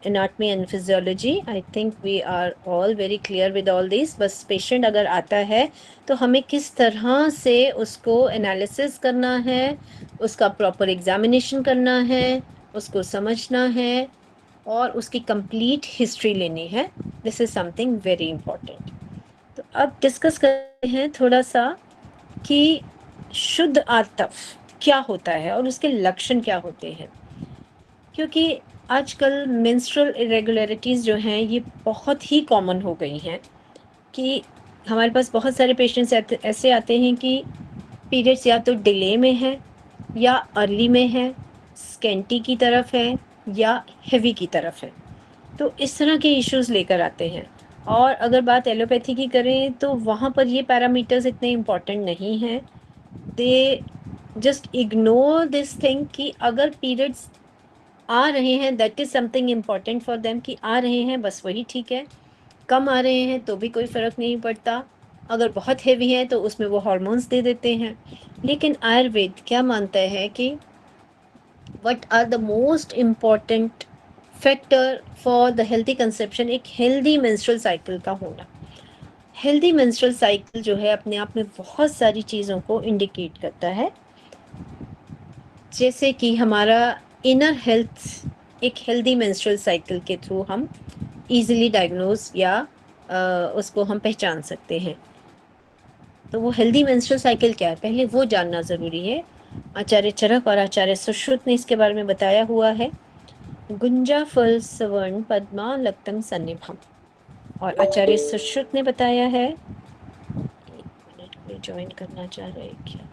Anatomy and physiology, I think we are all very clear with all this. बस पेशेंट अगर आता है तो हमें किस तरह से उसको एनालिसिस करना है, उसका प्रॉपर एग्जामिनेशन करना है, उसको समझना है और उसकी कंप्लीट हिस्ट्री लेनी है। This is something very important. तो अब डिस्कस करते हैं थोड़ा सा कि शुद्ध आतफ क्या होता है और उसके लक्षण क्या होते हैं। क्योंकि आजकल मेंस्ट्रुअल इरेगुलरिटीज़ जो हैं ये बहुत ही कॉमन हो गई हैं कि हमारे पास बहुत सारे पेशेंट्स ऐसे आते हैं कि पीरियड्स या तो डिले में है या अर्ली में है, स्कैंटी की तरफ है या हेवी की तरफ है। तो इस तरह के इश्यूज़ लेकर आते हैं। और अगर बात एलोपैथी की करें तो वहाँ पर ये पैरामीटर्स इतने इम्पोर्टेंट नहीं हैं। They just ignore this thing कि अगर पीरियड्स आ रहे हैं that is something important for them, कि आ रहे हैं बस वही ठीक है, कम आ रहे हैं तो भी कोई फ़र्क नहीं पड़ता, अगर बहुत हेवी है तो उसमें वो हार्मोन्स दे देते हैं। लेकिन आयुर्वेद क्या मानता है कि what are the most important factor for the healthy conception, एक हेल्दी मेंस्ट्रुअल साइकिल का होना। हेल्दी मेंस्ट्रुअल साइकिल जो है अपने आप में बहुत सारी चीज़ों को इंडिकेट करता है, जैसे कि हमारा इनर हेल्थ एक हेल्दी मेंस्ट्रुअल साइकिल के थ्रू हम इजीली डायग्नोज या उसको हम पहचान सकते हैं। तो वो हेल्दी मेंस्ट्रुअल साइकिल क्या है, पहले वो जानना ज़रूरी है। आचार्य चरक और आचार्य सुश्रुत ने इसके बारे में बताया हुआ है। गुंजा फल सवर्ण पद्मा लक्तम सन्निभम। और आचार्य सुश्रुत ने बताया है, एक मिनट, कोई ज्वाइन करना चाह रहे हैं क्या?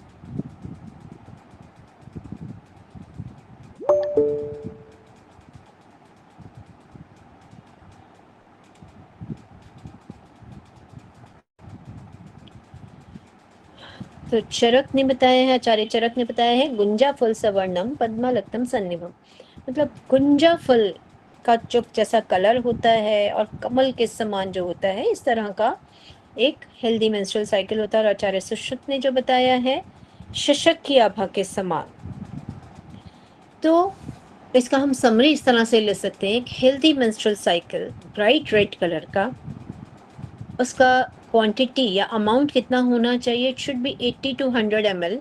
तो चरक ने बताया है, आचार्य चरक ने बताया है, गुंजा फल सवर्णम पद्मा लक्तम सन्निभम। मतलब गुंजा फल का जो जैसा कलर होता है और कमल के समान जो होता है, इस तरह का एक हेल्दी मेंस्ट्रुअल साइकिल होता है। और आचार्य सुश्रुत ने जो बताया है, शशक की आभा के समान। तो इसका हम समरी इस तरह से ले सकते हैं, एक healthy menstrual cycle bright red colour का, उसका क्वांटिटी या अमाउंट कितना होना चाहिए, it should be 80 to 100 ml।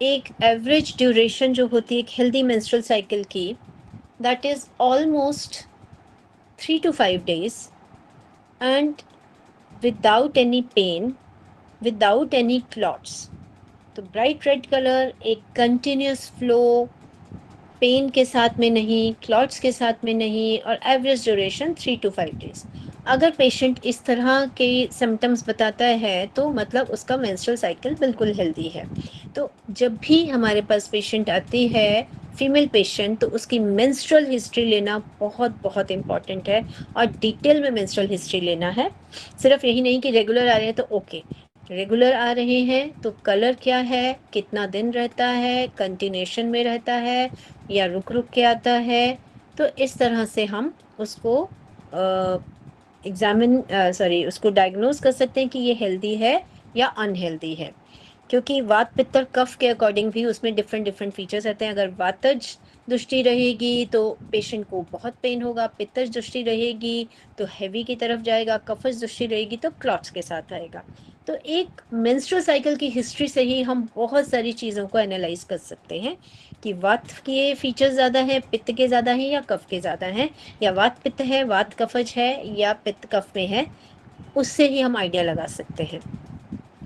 एक एवरेज ड्यूरेशन जो होती है एक हेल्दी मेंस्ट्रुअल साइकिल की, that is almost 3 to 5 days, and without any pain, without any clots. तो ब्राइट रेड कलर, एक कंटिन्यूस फ्लो, पेन के साथ में नहीं, क्लॉट्स के साथ में नहीं, और एवरेज ड्यूरेशन 3 to 5 days। अगर पेशेंट इस तरह के सिम्टम्स बताता है तो मतलब उसका मेंस्ट्रुअल साइकिल बिल्कुल हेल्दी है। तो जब भी हमारे पास पेशेंट आती है फीमेल पेशेंट, तो उसकी मेंस्ट्रुअल हिस्ट्री लेना बहुत बहुत इम्पॉर्टेंट है, और डिटेल में मेंस्ट्रुअल हिस्ट्री लेना है। सिर्फ यही नहीं कि रेगुलर आ रहे हैं तो ओके, रेगुलर आ रहे हैं तो कलर क्या है, कितना दिन रहता है, कंटिन्यूशन में रहता है या रुक रुक के आता है। तो इस तरह से हम उसको उसको डायग्नोज कर सकते हैं कि ये हेल्दी है या अनहेल्दी है। क्योंकि वात पित्त और कफ के अकॉर्डिंग भी उसमें डिफरेंट डिफरेंट फीचर्स रहते हैं। अगर वातज दृष्टि रहेगी तो पेशेंट को बहुत पेन होगा, पित्तज दृष्टि रहेगी तो हैवी की तरफ जाएगा, कफज दृष्टि रहेगी तो क्लॉट्स के साथ आएगा। तो एक मेंस्ट्रुअल साइकिल की हिस्ट्री से ही हम बहुत सारी चीज़ों को एनालाइज कर सकते हैं कि वात के फीचर्स ज़्यादा हैं, पित्त के ज़्यादा हैं या कफ के ज़्यादा हैं, या वात पित्त है, वात कफज है या पित्त कफ में है। उससे ही हम आइडिया लगा सकते हैं।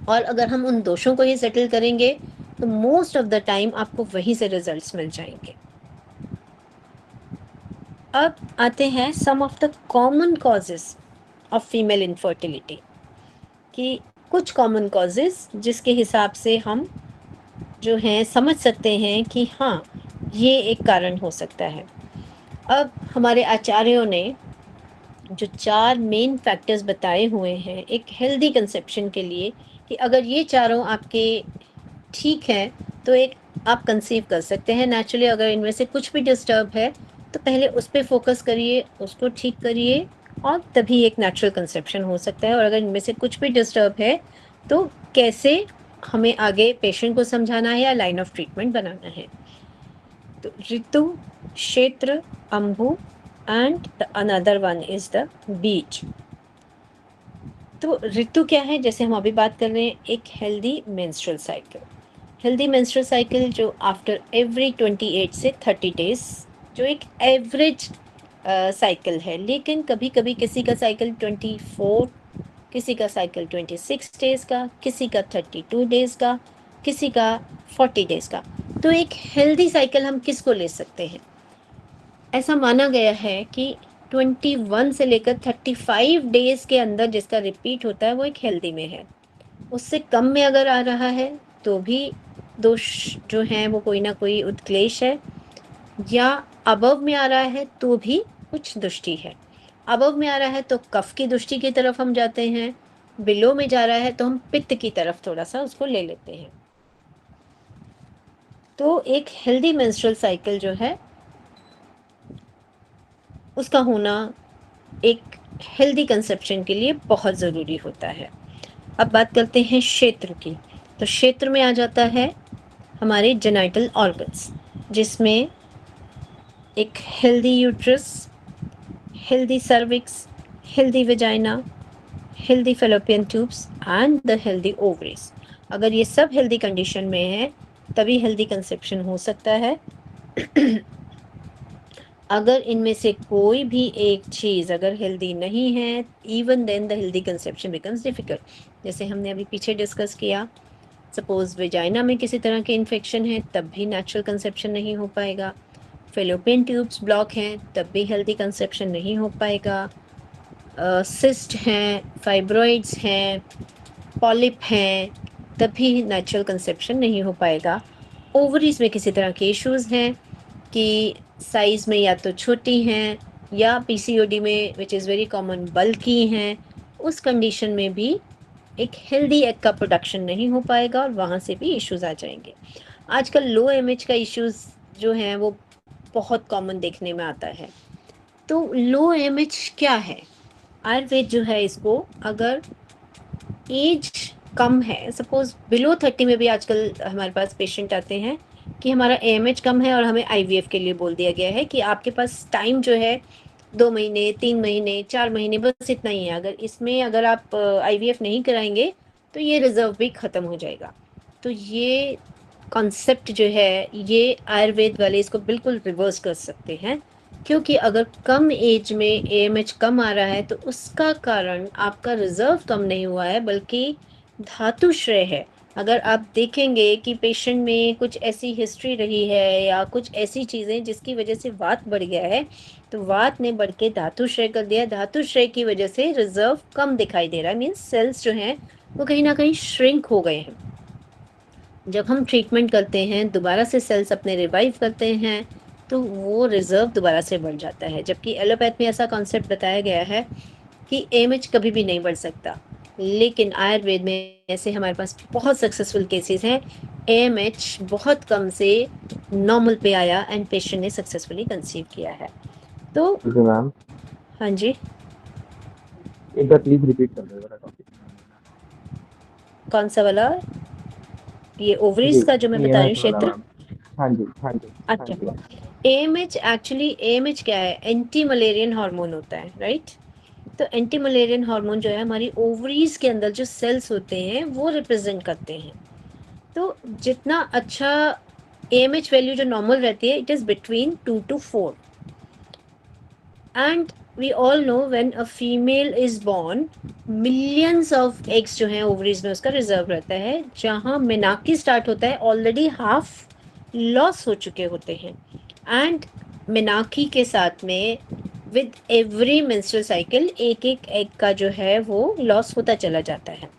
और अगर हम उन दोषों को ही सेटल करेंगे तो मोस्ट ऑफ द टाइम आपको वहीं से रिजल्ट्स मिल जाएंगे। अब आते हैं some of the common causes of female infertility, कि कुछ कॉमन कॉजेस जिसके हिसाब से हम जो हैं समझ सकते हैं कि हाँ, ये एक कारण हो सकता है। अब हमारे आचार्यों ने जो 4 मेन फैक्टर्स बताए हुए हैं एक हेल्दी कंसेप्शन के लिए, कि अगर ये चारों आपके ठीक है तो एक आप कंसीव कर सकते हैं नेचुरली। अगर इनमें से कुछ भी डिस्टर्ब है तो पहले उस पर फोकस करिए, उसको ठीक करिए, और तभी एक नेचुरल कंसेप्शन हो सकता है। और अगर इनमें से कुछ भी डिस्टर्ब है तो कैसे हमें आगे पेशेंट को समझाना है या लाइन ऑफ ट्रीटमेंट बनाना है। तो ऋतु, क्षेत्र, अंबु and the another one is the बीज। तो ऋतु क्या है, जैसे हम अभी बात कर रहे हैं, एक healthy menstrual cycle. Healthy menstrual cycle जो आफ्टर एवरी 28 से 30 डेज, जो एक एवरेज साइकिल है। लेकिन कभी कभी किसी का साइकिल 24, किसी का साइकिल 26 डेज का, किसी का 32 डेज का, किसी का 40 डेज का। तो एक हेल्दी साइकिल हम किसको ले सकते हैं? ऐसा माना गया है कि 21 से लेकर 35 डेज के अंदर जिसका रिपीट होता है वो एक हेल्दी में है। उससे कम में अगर आ रहा है तो भी दोष जो हैं वो कोई ना कोई उत्क्लेश है, या अबव में आ रहा है तो भी कुछ दुष्टि है। अबव में आ रहा है तो कफ की दुष्टि की तरफ हम जाते हैं, बिलो में जा रहा है तो हम पित्त की तरफ थोड़ा सा उसको ले लेते हैं। तो एक हेल्दी मेंस्ट्रुअल साइकिल जो है उसका होना एक हेल्दी कंसेप्शन के लिए बहुत ज़रूरी होता है। अब बात करते हैं क्षेत्र की। तो क्षेत्र में आ जाता है हमारे जेनाइटल ऑर्गन्स, जिसमें एक healthy uterus, healthy cervix, healthy vagina, healthy fallopian tubes and the healthy ovaries. अगर ये सब हेल्दी कंडीशन में है तभी हेल्दी कंसेप्शन हो सकता है। अगर इनमें से कोई भी एक चीज़ अगर हेल्दी नहीं है, even then the healthy conception becomes difficult. जैसे हमने अभी पीछे डिस्कस किया, सपोज वेजाइना में किसी तरह के इन्फेक्शन है तब भी नेचुरल कंसेप्शन नहीं हो पाएगा। फेलोपियन ट्यूब्स ब्लॉक हैं तब भी हेल्दी कंसेप्शन नहीं हो पाएगा। सिस्ट हैं, फाइब्रॉइड्स हैं, पॉलिप हैं, तब भी नेचुरल कंसेप्शन नहीं हो पाएगा। ओवरीज में किसी तरह के इश्यूज हैं कि साइज में या तो छोटी हैं या पीसीओडी में विच इज़ वेरी कॉमन बल्की हैं, उस कंडीशन में भी एक हेल्दी एग का प्रोडक्शन नहीं हो पाएगा और वहाँ से भी इश्यूज आ जाएंगे। आजकल लो एमएच का इश्यूज जो हैं वो बहुत कॉमन देखने में आता है। तो लो एमएच क्या है? आयुर्वेद जो है इसको, अगर एज कम है, सपोज बिलो 30 में भी आजकल हमारे पास पेशेंट आते हैं कि हमारा एएमएच कम है और हमें आईवीएफ के लिए बोल दिया गया है कि आपके पास टाइम जो है 2 महीने, 3 महीने, 4 महीने, बस इतना ही है। अगर इसमें अगर आप आईवीएफ नहीं कराएंगे तो ये रिजर्व भी ख़त्म हो जाएगा। तो ये कॉन्सेप्ट जो है ये आयुर्वेद वाले इसको बिल्कुल रिवर्स कर सकते हैं, क्योंकि अगर कम एज में एएमएच कम आ रहा है तो उसका कारण आपका रिजर्व कम नहीं हुआ है बल्कि धातुश्रेय है। अगर आप देखेंगे कि पेशेंट में कुछ ऐसी हिस्ट्री रही है या कुछ ऐसी चीज़ें जिसकी वजह से वात बढ़ गया है, तो वात ने बढ़ के धातुश्रेय कर दिया। धातुश्रेय की वजह से रिजर्व कम दिखाई दे रहा है, मीन्स सेल्स जो हैं वो कहीं ना कहीं श्रिंक हो गए हैं। जब हम ट्रीटमेंट करते हैं, दोबारा से सेल्स अपने रिवाइव करते हैं, तो वो रिजर्व दोबारा से बढ़ जाता है। जबकि एलोपैथ में ऐसा कॉन्सेप्ट बताया गया है कि एएमएच कभी भी नहीं बढ़ सकता, लेकिन आयुर्वेद में ऐसे हमारे पास बहुत सक्सेसफुल केसेस हैं। एएमएच बहुत कम से नॉर्मल पे आया एंड पेशेंट ने सक्सेसफुली कंसीव किया है। तो जी मैम, हाँ जी, एक बार प्लीज रिपीट कर दो टॉपिक। कौन सा वाला? ये जी, ओवरीज का जो मैं बता रही हूँ ईएमएस वाला क्षेत्र। मैम। हाँ जी, हाँ जी, हाँ अच्छा, जी। एएमएच एक्चुअली, एएमएच क्या है? एंटी मलेरियन हार्मोन होता है, राइट? तो एंटी मलेरियन हार्मोन जो है हमारी ओवरीज के अंदर जो सेल्स होते हैं वो रिप्रेजेंट करते हैं। तो जितना अच्छा एएमएच वैल्यू जो नॉर्मल रहती है, it is between 2 to 4 and we all know when a female is born, millions of eggs जो हैं ओवरीज में उसका रिजर्व रहता है। जहाँ मेनाकी स्टार्ट होता है ऑलरेडी हाफ लॉस हो चुके होते हैं, एंड मेनाकी के साथ में विद एवरी मेंस्ट्रुअल साइकिल एक एक एग का जो है वो लॉस होता चला जाता है।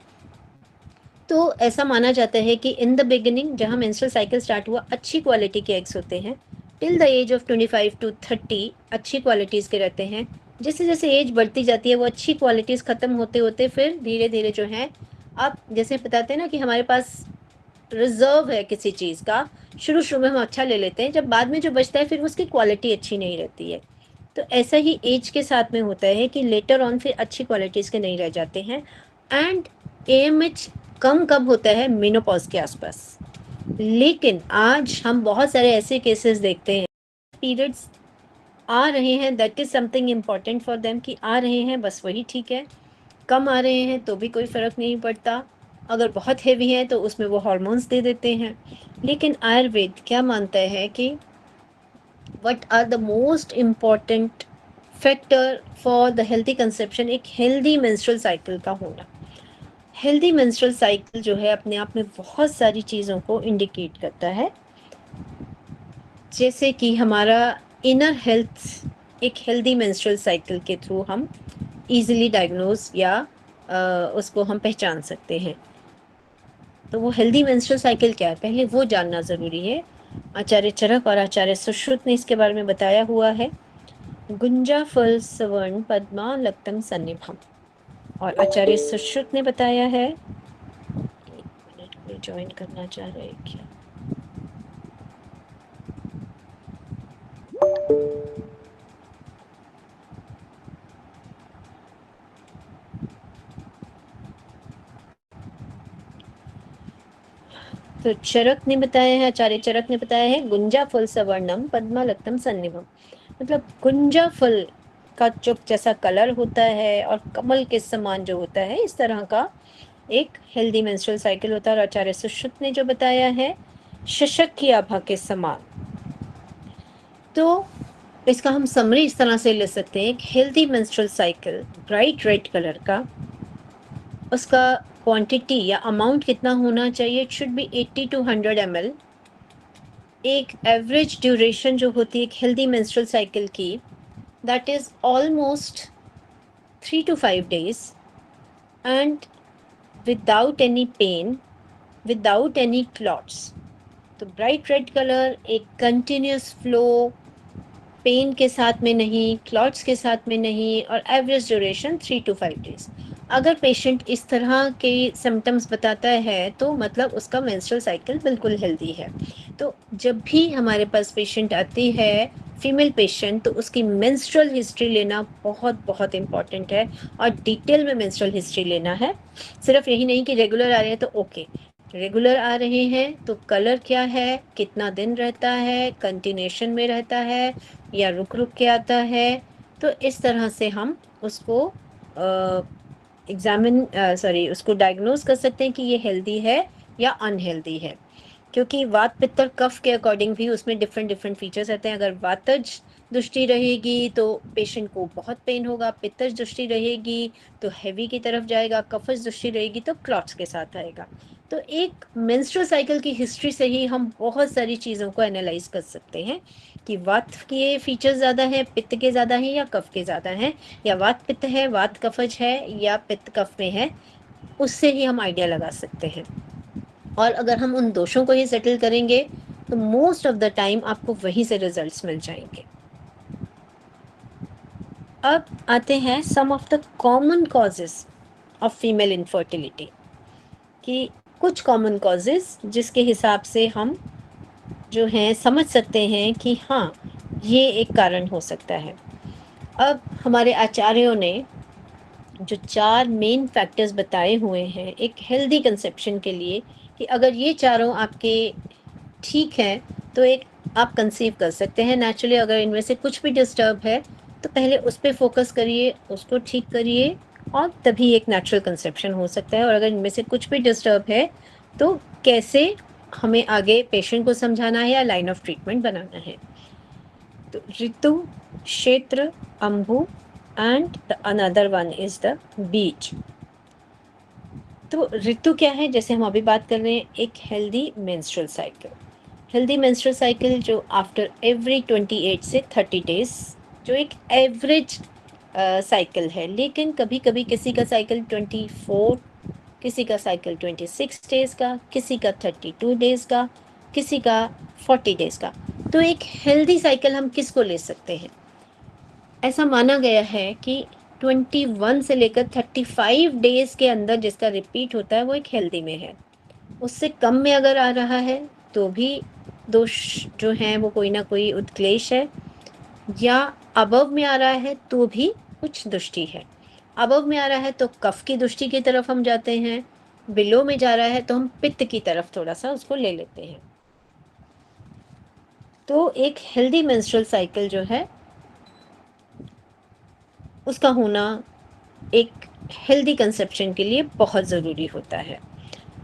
तो ऐसा माना जाता है कि इन द बिगिनिंग जहाँ मेंस्ट्रुअल साइकिल स्टार्ट हुआ, अच्छी क्वालिटी के एग्स होते हैं। Till the age of 25 to 30 अच्छी क्वालिटीज़ के रहते हैं। जैसे जैसे एज बढ़ती जाती है वो अच्छी क्वालिटीज़ ख़त्म होते होते फिर धीरे धीरे जो है, आप जैसे बताते हैं ना कि हमारे पास रिजर्व है किसी चीज़ का, शुरू शुरू में हम अच्छा ले लेते हैं, जब बाद में जो बचता है फिर उसकी क्वालिटी अच्छी नहीं रहती है। तो ऐसा ही एज के साथ में होता है कि लेटर ऑन फिर अच्छी क्वालिटीज़ के नहीं रह जाते हैं। एंड एएमएच कम कब होता है? मेनोपॉज के आसपास। लेकिन आज हम बहुत सारे ऐसे केसेस देखते हैं, पीरियड्स आ रहे हैं that is something important for them, कि आ रहे हैं बस वही ठीक है, कम आ रहे हैं तो भी कोई फ़र्क नहीं पड़ता, अगर बहुत हेवी है तो उसमें वो हार्मोन्स दे देते हैं। लेकिन आयुर्वेद क्या मानता है कि what are the most important factor for the healthy conception, एक हेल्दी मेंस्ट्रुअल साइकिल का होना। हेल्दी मेंस्ट्रुअल साइकिल जो है अपने आप में बहुत सारी चीज़ों को इंडिकेट करता है, जैसे कि हमारा इनर हेल्थ एक हेल्दी मेंस्ट्रुअल साइकिल के थ्रू हम इजीली डायग्नोज या उसको हम पहचान सकते हैं। तो वो हेल्दी मेंस्ट्रुअल साइकिल क्या है, पहले वो जानना ज़रूरी है। आचार्य चरक और आचार्य सुश्रुत ने इसके बारे में बताया हुआ है। गुंजा फल सवर्ण पद्मा लक्तम सन्निभम, और आचार्य सुश्रुत ने बताया है, एक मिनट, कोई ज्वाइन करना चाह रहे हैं क्या? तो चरक ने बताया है, आचार्य चरक ने बताया है, गुंजा फल सवर्णम पद्मा लक्तम सन्निभम, मतलब गुंजा फल का जो जैसा कलर होता है और कमल के समान जो होता है, इस तरह का एक हेल्दी मेंस्ट्रुअल साइकिल होता है। और आचार्य सुश्रुत ने जो बताया है, शशक की आभा के समान। तो इसका हम समरी इस तरह से ले सकते हैं, एक healthy menstrual cycle bright red colour का, उसका क्वांटिटी या अमाउंट कितना होना चाहिए, it should be 80 to 100 ml। एक एवरेज ड्यूरेशन जो होती है एक हेल्दी मेंस्ट्रुअल साइकिल की, that is almost 3 to 5 days, and without any pain, without any clots. तो ब्राइट रेड कलर, एक कंटिन्यूस फ्लो, पेन के साथ में नहीं, क्लॉट्स के साथ में नहीं, और एवरेज ड्यूरेशन 3 to 5 days। अगर पेशेंट इस तरह के सिम्टम्स बताता है तो मतलब उसका मेंस्ट्रुअल साइकिल बिल्कुल हेल्दी है। तो जब भी हमारे पास पेशेंट आती है फीमेल पेशेंट, तो उसकी मेंस्ट्रुअल हिस्ट्री लेना बहुत बहुत इम्पॉर्टेंट है, और डिटेल में मेंस्ट्रुअल हिस्ट्री लेना है। सिर्फ यही नहीं कि रेगुलर आ रहे हैं तो ओके, रेगुलर आ रहे हैं तो कलर क्या है, कितना दिन रहता है, कंटिन्यूशन में रहता है या रुक रुक के आता है। तो इस तरह से हम उसको उसको डायग्नोज कर सकते हैं कि ये हेल्दी है या अनहेल्दी है। क्योंकि वात पित्त और कफ के अकॉर्डिंग भी उसमें डिफरेंट डिफरेंट फीचर्स रहते हैं। अगर वातज दृष्टि रहेगी तो पेशेंट को बहुत पेन होगा, पित्तज दृष्टि रहेगी तो हैवी की तरफ जाएगा, कफज दृष्टि रहेगी तो क्लॉट्स के साथ आएगा। तो एक मेंस्ट्रुअल साइकिल की हिस्ट्री से ही हम बहुत सारी चीज़ों को एनालाइज कर सकते हैं कि वात के फीचर्स ज़्यादा हैं, पित्त के ज़्यादा हैं या कफ के ज़्यादा हैं, या वात पित्त है, वात कफज है या पित्त कफ में है। उससे ही हम आइडिया लगा सकते हैं। और अगर हम उन दोषों को ही सेटल करेंगे तो मोस्ट ऑफ द टाइम आपको वहीं से रिजल्ट्स मिल जाएंगे। अब आते हैं some of the common causes of female infertility, कि कुछ कॉमन कॉजेस जिसके हिसाब से हम जो हैं समझ सकते हैं कि हाँ, ये एक कारण हो सकता है। अब हमारे आचार्यों ने जो 4 मेन फैक्टर्स बताए हुए हैं एक हेल्दी कंसेप्शन के लिए, कि अगर ये चारों आपके ठीक है तो एक आप कंसीव कर सकते हैं नेचुरली। अगर इनमें से कुछ भी डिस्टर्ब है तो पहले उस पर फोकस करिए, उसको ठीक करिए, और तभी एक नेचुरल कंसेप्शन हो सकता है। और अगर इनमें से कुछ भी डिस्टर्ब है तो कैसे हमें आगे पेशेंट को समझाना है या लाइन ऑफ ट्रीटमेंट बनाना है। तो ऋतु, क्षेत्र, अंबु, and the another one is the बीज। तो ऋतु क्या है, जैसे हम अभी बात कर रहे हैं, एक healthy menstrual cycle. Healthy menstrual cycle जो आफ्टर एवरी 28 से 30 डेज, जो एक एवरेज साइकिल है। लेकिन कभी कभी किसी का साइकिल 24, किसी का साइकिल 26 डेज का, किसी का 32 डेज का, किसी का 40 डेज का। तो एक हेल्दी साइकिल हम किसको ले सकते हैं? ऐसा माना गया है कि 21 से लेकर 35 डेज के अंदर जिसका रिपीट होता है वो एक हेल्दी में है। उससे कम में अगर आ रहा है तो भी दोष जो हैं वो कोई ना कोई उत्क्लेश है, या अबव में आ रहा है तो भी कुछ दुष्टि है। अबव में आ रहा है तो कफ की दुष्टि की तरफ हम जाते हैं, बिलो में जा रहा है तो हम पित्त की तरफ थोड़ा सा उसको ले लेते हैं। तो एक हेल्दी मेंस्ट्रुअल साइकिल जो है उसका होना एक हेल्दी कंसेप्शन के लिए बहुत ज़रूरी होता है।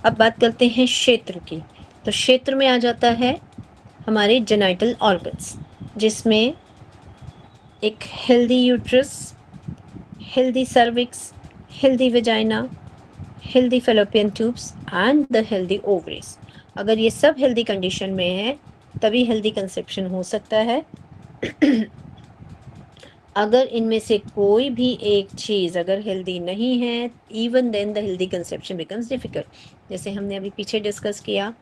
अब बात करते हैं क्षेत्र की। तो क्षेत्र में आ जाता है हमारे जेनिटल ऑर्गन्स, जिसमें एक healthy uterus, healthy cervix, healthy vagina, healthy fallopian tubes and the healthy ovaries. अगर ये सब हेल्दी कंडीशन में है तभी हेल्दी कंसेप्शन हो सकता है। अगर इनमें से कोई भी एक चीज़ अगर हेल्दी नहीं है, even then the healthy conception becomes difficult. जैसे हमने अभी पीछे डिस्कस किया,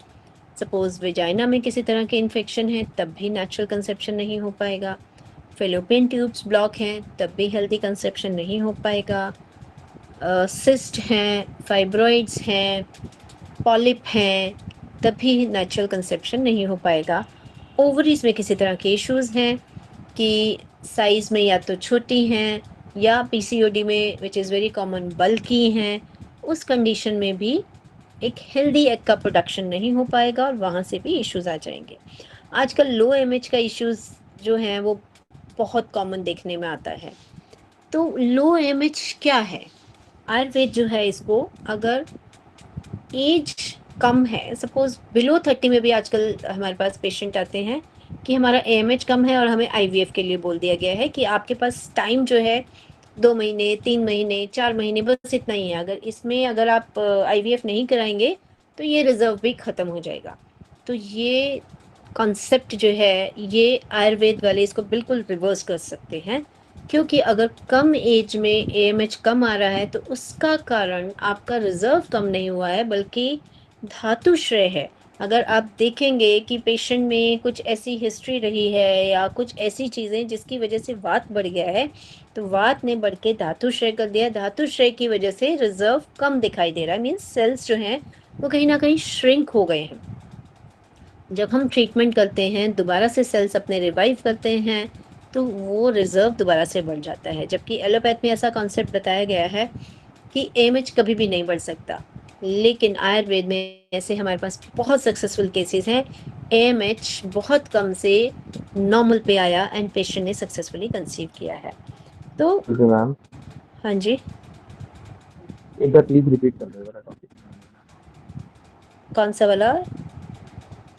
सपोज वेजाइना में किसी तरह के इन्फेक्शन है तब भी नेचुरल कंसेप्शन नहीं हो पाएगा। फेलोपियन ट्यूब्स ब्लॉक हैं तब भी हेल्दी कंसेप्शन नहीं हो पाएगा। सिस्ट हैं, फाइब्रॉइड्स हैं, पॉलिप हैं, तब भी नेचुरल कंसेप्शन नहीं हो पाएगा। ओवरीज में किसी तरह के इश्यूज हैं कि साइज में या तो छोटी हैं या पीसीओडी में विच इज़ वेरी कॉमन बल्की हैं, उस कंडीशन में भी एक हेल्दी एग का प्रोडक्शन नहीं हो पाएगा और वहाँ से भी इश्यूज आ जाएंगे। आजकल लो एमएच का इश्यूज जो हैं वो बहुत कॉमन देखने में आता है। तो लो एमएच क्या है? आयुर्वेद जो है इसको, अगर एज कम है, सपोज बिलो 30 में भी आजकल हमारे पास पेशेंट आते हैं कि हमारा एएमएच कम है और हमें आईवीएफ के लिए बोल दिया गया है कि आपके पास टाइम जो है 2 महीने, 3 महीने, 4 महीने, बस इतना ही है। अगर इसमें अगर आप आईवीएफ नहीं कराएंगे तो ये रिजर्व भी ख़त्म हो जाएगा। तो ये कॉन्सेप्ट जो है ये आयुर्वेद वाले इसको बिल्कुल रिवर्स कर सकते हैं, क्योंकि अगर कम एज में एएमएच कम आ रहा है तो उसका कारण आपका रिजर्व कम नहीं हुआ है बल्कि धातुश्रेय है। अगर आप देखेंगे कि पेशेंट में कुछ ऐसी हिस्ट्री रही है या कुछ ऐसी चीज़ें जिसकी वजह से वात बढ़ गया है, तो वात ने बढ़ के धातुश्रेय कर दिया। धातुश्रेय की वजह से रिजर्व कम दिखाई दे रहा है, मीन्स सेल्स जो हैं वो कहीं ना कहीं श्रिंक हो गए हैं। जब हम ट्रीटमेंट करते हैं, दोबारा से सेल्स अपने रिवाइव करते हैं, तो वो रिजर्व दोबारा से बढ़ जाता है। जबकि एलोपैथ में ऐसा कॉन्सेप्ट बताया गया है कि एएमएच कभी भी नहीं बढ़ सकता, लेकिन आयुर्वेद में ऐसे हमारे पास बहुत सक्सेसफुल केसेस हैं, एएमएच बहुत कम से नॉर्मल पे आया एंड पेशेंट ने सक्सेसफुली कंसीव किया है। तो जी मैम, हाँ जी, एक बार प्लीज रिपीट कर दो जरा टॉपिक। कौन सा वाला?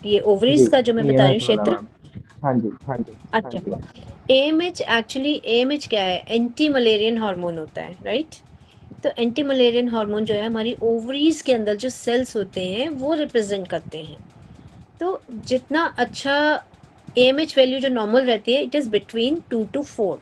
ये ओवरीज जी, का जो मैं बता रही हूँ ईएमएस वाला क्षेत्र? मैम। हाँ जी, हाँ जी, हाँ अच्छा, जी। एएमएच एक्चुअली, एएमएच क्या है? एंटी मलेरियन हार्मोन होता है, राइट? तो एंटी मलेरियन हार्मोन जो है हमारी ओवरीज के अंदर जो सेल्स होते हैं वो रिप्रेजेंट करते हैं। तो जितना अच्छा एएमएच वैल्यू जो नॉर्मल रहती है, it is between 2 to 4।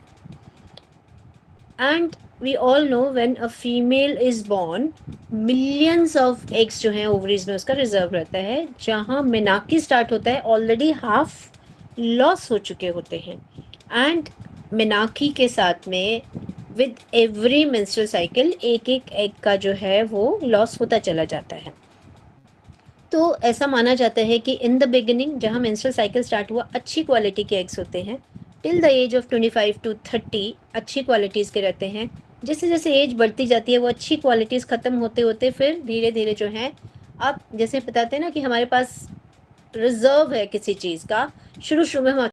And we all know when a female is born, millions of eggs जो हैं ओवरीज में उसका रिजर्व रहता है। जहाँ मेनाकी स्टार्ट होता है ऑलरेडी हाफ लॉस हो चुके होते हैं, एंड मेनाकी के साथ में विद एवरी मेंस्ट्रुअल साइकिल एक एक एग का जो है वो लॉस होता चला जाता है। तो ऐसा माना जाता है कि इन द बिगिनिंग जहाँ मेंस्ट्रुअल साइकिल स्टार्ट हुआ, अच्छी क्वालिटी के एग्स होते हैं। Till the age of 25 to 30 अच्छी क्वालिटीज़ के रहते हैं। जैसे जैसे एज बढ़ती जाती है वो अच्छी क्वालिटीज़ ख़त्म होते होते फिर धीरे धीरे जो है, आप जैसे बताते हैं ना कि हमारे पास रिजर्व है किसी चीज़ का, शुरू शुरू में हम